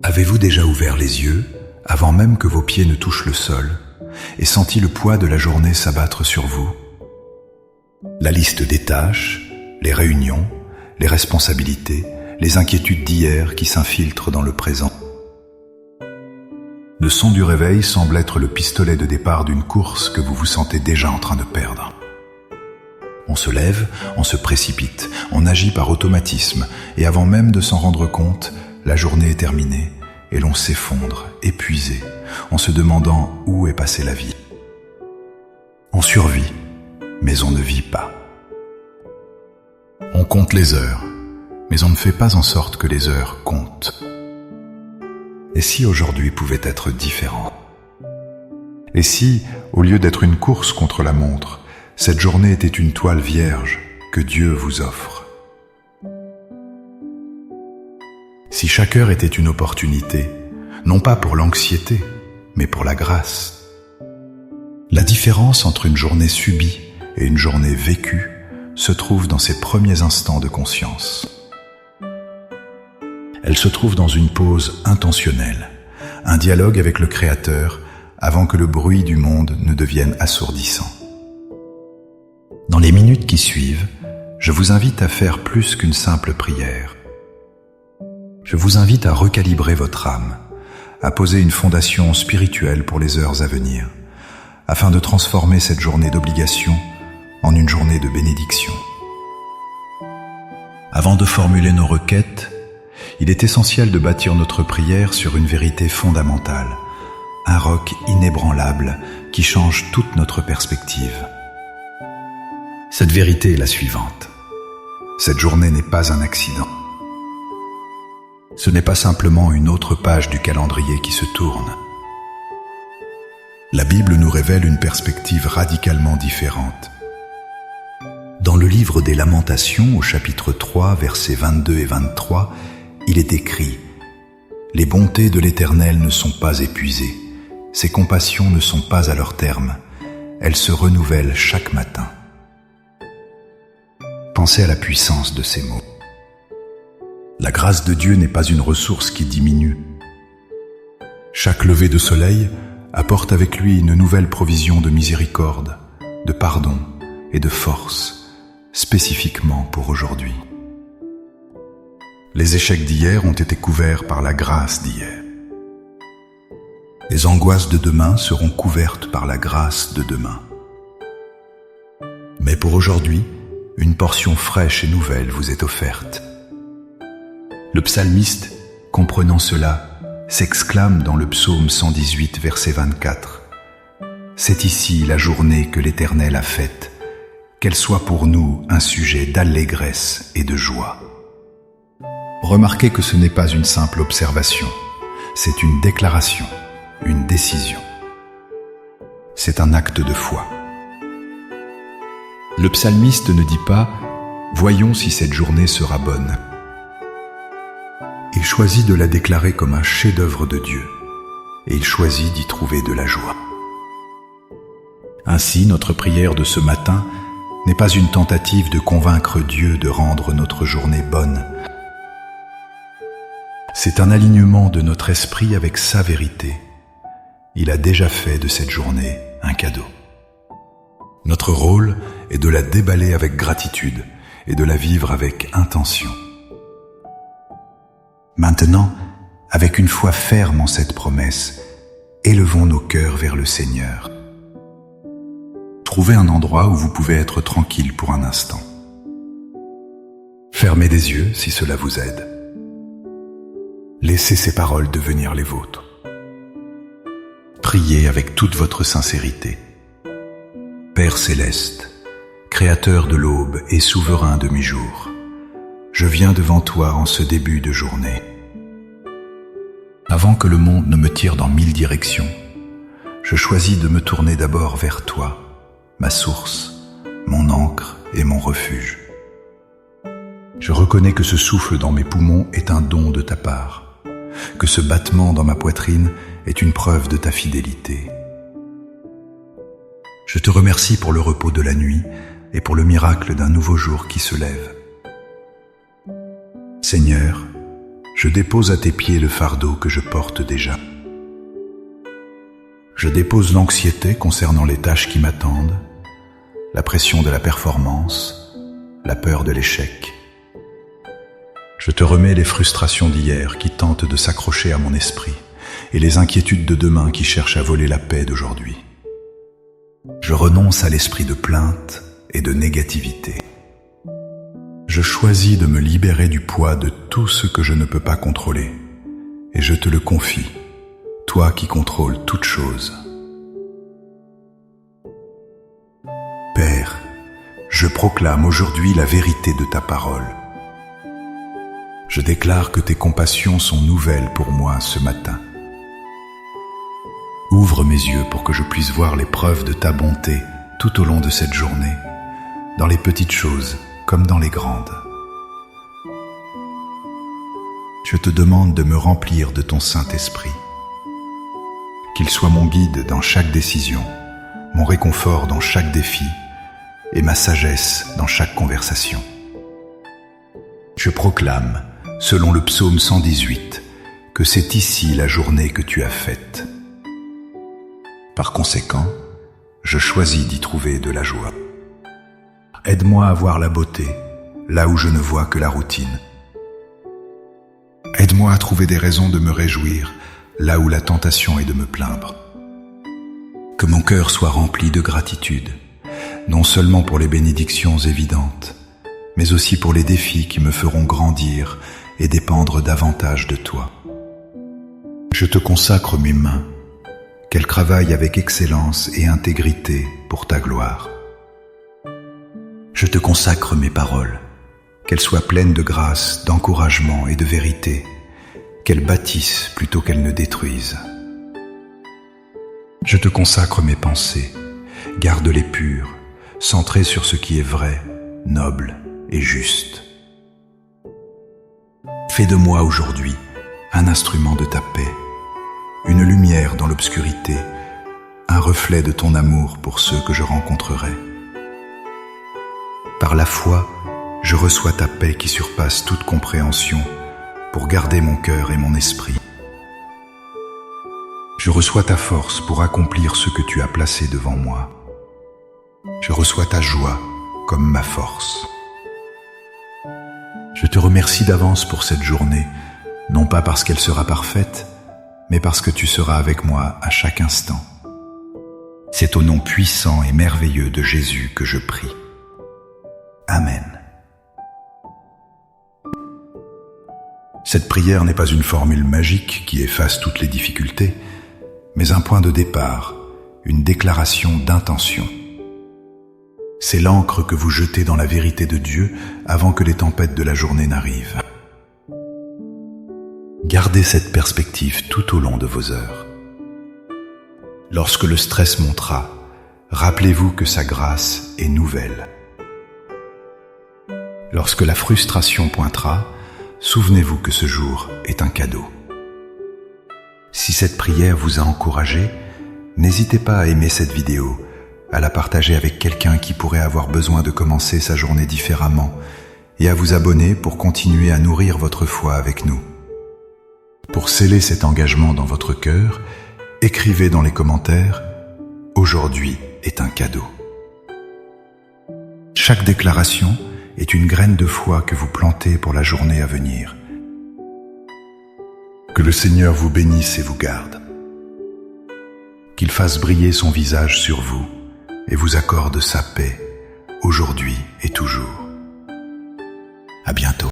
Avez-vous déjà ouvert les yeux, avant même que vos pieds ne touchent le sol, et senti le poids de la journée s'abattre sur vous? La liste des tâches, les réunions, les responsabilités, les inquiétudes d'hier qui s'infiltrent dans le présent. Le son du réveil semble être le pistolet de départ d'une course que vous vous sentez déjà en train de perdre. On se lève, on se précipite, on agit par automatisme, et avant même de s'en rendre compte, la journée est terminée, et l'on s'effondre, épuisé, en se demandant où est passée la vie. On survit, mais on ne vit pas. On compte les heures, mais on ne fait pas en sorte que les heures comptent. Et si aujourd'hui pouvait être différent? Et si, au lieu d'être une course contre la montre, cette journée était une toile vierge que Dieu vous offre? Si chaque heure était une opportunité, non pas pour l'anxiété, mais pour la grâce. La différence entre une journée subie et une journée vécue se trouve dans ses premiers instants de conscience. Elle se trouve dans une pause intentionnelle, un dialogue avec le Créateur avant que le bruit du monde ne devienne assourdissant. Dans les minutes qui suivent, je vous invite à faire plus qu'une simple prière. Je vous invite à recalibrer votre âme, à poser une fondation spirituelle pour les heures à venir, afin de transformer cette journée d'obligation en une journée de bénédiction. Avant de formuler nos requêtes, il est essentiel de bâtir notre prière sur une vérité fondamentale, un roc inébranlable qui change toute notre perspective. Cette vérité est la suivante. Cette journée n'est pas un accident. Ce n'est pas simplement une autre page du calendrier qui se tourne. La Bible nous révèle une perspective radicalement différente. Dans le livre des Lamentations, au chapitre 3, versets 22 et 23, il est écrit « Les bontés de l'Éternel ne sont pas épuisées, ses compassions ne sont pas à leur terme, elles se renouvellent chaque matin. » Pensez à la puissance de ces mots. La grâce de Dieu n'est pas une ressource qui diminue. Chaque lever de soleil apporte avec lui une nouvelle provision de miséricorde, de pardon et de force, spécifiquement pour aujourd'hui. Les échecs d'hier ont été couverts par la grâce d'hier. Les angoisses de demain seront couvertes par la grâce de demain. Mais pour aujourd'hui, une portion fraîche et nouvelle vous est offerte. Le psalmiste, comprenant cela, s'exclame dans le psaume 118, verset 24. « C'est ici la journée que l'Éternel a faite, qu'elle soit pour nous un sujet d'allégresse et de joie. » Remarquez que ce n'est pas une simple observation, c'est une déclaration, une décision. C'est un acte de foi. Le psalmiste ne dit pas « Voyons si cette journée sera bonne ». Il choisit de la déclarer comme un chef-d'œuvre de Dieu, et il choisit d'y trouver de la joie. Ainsi, notre prière de ce matin n'est pas une tentative de convaincre Dieu de rendre notre journée bonne. C'est un alignement de notre esprit avec sa vérité. Il a déjà fait de cette journée un cadeau. Notre rôle est de la déballer avec gratitude et de la vivre avec intention. Maintenant, avec une foi ferme en cette promesse, élevons nos cœurs vers le Seigneur. Trouvez un endroit où vous pouvez être tranquille pour un instant. Fermez des yeux si cela vous aide. Laissez ces paroles devenir les vôtres. Priez avec toute votre sincérité. Père céleste, Créateur de l'aube et souverain de mes jours, je viens devant toi en ce début de journée. Avant que le monde ne me tire dans 1000 directions, je choisis de me tourner d'abord vers toi, ma source, mon ancre et mon refuge. Je reconnais que ce souffle dans mes poumons est un don de ta part, que ce battement dans ma poitrine est une preuve de ta fidélité. Je te remercie pour le repos de la nuit et pour le miracle d'un nouveau jour qui se lève. Seigneur, je dépose à tes pieds le fardeau que je porte déjà. Je dépose l'anxiété concernant les tâches qui m'attendent, la pression de la performance, la peur de l'échec. Je te remets les frustrations d'hier qui tentent de s'accrocher à mon esprit et les inquiétudes de demain qui cherchent à voler la paix d'aujourd'hui. Je renonce à l'esprit de plainte et de négativité. Je choisis de me libérer du poids de tout ce que je ne peux pas contrôler et je te le confie, toi qui contrôles toutes choses. Père, je proclame aujourd'hui la vérité de ta parole. Je déclare que tes compassions sont nouvelles pour moi ce matin. Ouvre mes yeux pour que je puisse voir les preuves de ta bonté tout au long de cette journée, dans les petites choses comme dans les grandes. Je te demande de me remplir de ton Saint-Esprit, qu'il soit mon guide dans chaque décision, mon réconfort dans chaque défi et ma sagesse dans chaque conversation. Je proclame, selon le psaume 118, que c'est ici la journée que tu as faite. Par conséquent, je choisis d'y trouver de la joie. Aide-moi à voir la beauté, là où je ne vois que la routine. Aide-moi à trouver des raisons de me réjouir, là où la tentation est de me plaindre. Que mon cœur soit rempli de gratitude, non seulement pour les bénédictions évidentes, mais aussi pour les défis qui me feront grandir et dépendre davantage de toi. Je te consacre mes mains, qu'elles travaillent avec excellence et intégrité pour ta gloire. Je te consacre mes paroles, qu'elles soient pleines de grâce, d'encouragement et de vérité, qu'elles bâtissent plutôt qu'elles ne détruisent. Je te consacre mes pensées, garde-les pures, centrées sur ce qui est vrai, noble et juste. Fais de moi aujourd'hui un instrument de ta paix, une lumière dans l'obscurité, un reflet de ton amour pour ceux que je rencontrerai. Par la foi, je reçois ta paix qui surpasse toute compréhension pour garder mon cœur et mon esprit. Je reçois ta force pour accomplir ce que tu as placé devant moi. Je reçois ta joie comme ma force. Je te remercie d'avance pour cette journée, non pas parce qu'elle sera parfaite, mais parce que tu seras avec moi à chaque instant. C'est au nom puissant et merveilleux de Jésus que je prie. Amen. Cette prière n'est pas une formule magique qui efface toutes les difficultés, mais un point de départ, une déclaration d'intention. C'est l'encre que vous jetez dans la vérité de Dieu avant que les tempêtes de la journée n'arrivent. Gardez cette perspective tout au long de vos heures. Lorsque le stress montera, rappelez-vous que sa grâce est nouvelle. Lorsque la frustration pointera, souvenez-vous que ce jour est un cadeau. Si cette prière vous a encouragé, n'hésitez pas à aimer cette vidéo, à la partager avec quelqu'un qui pourrait avoir besoin de commencer sa journée différemment et à vous abonner pour continuer à nourrir votre foi avec nous. Pour sceller cet engagement dans votre cœur, écrivez dans les commentaires « Aujourd'hui est un cadeau ». Chaque déclaration est une graine de foi que vous plantez pour la journée à venir. Que le Seigneur vous bénisse et vous garde. Qu'il fasse briller son visage sur vous et vous accorde sa paix, aujourd'hui et toujours. À bientôt.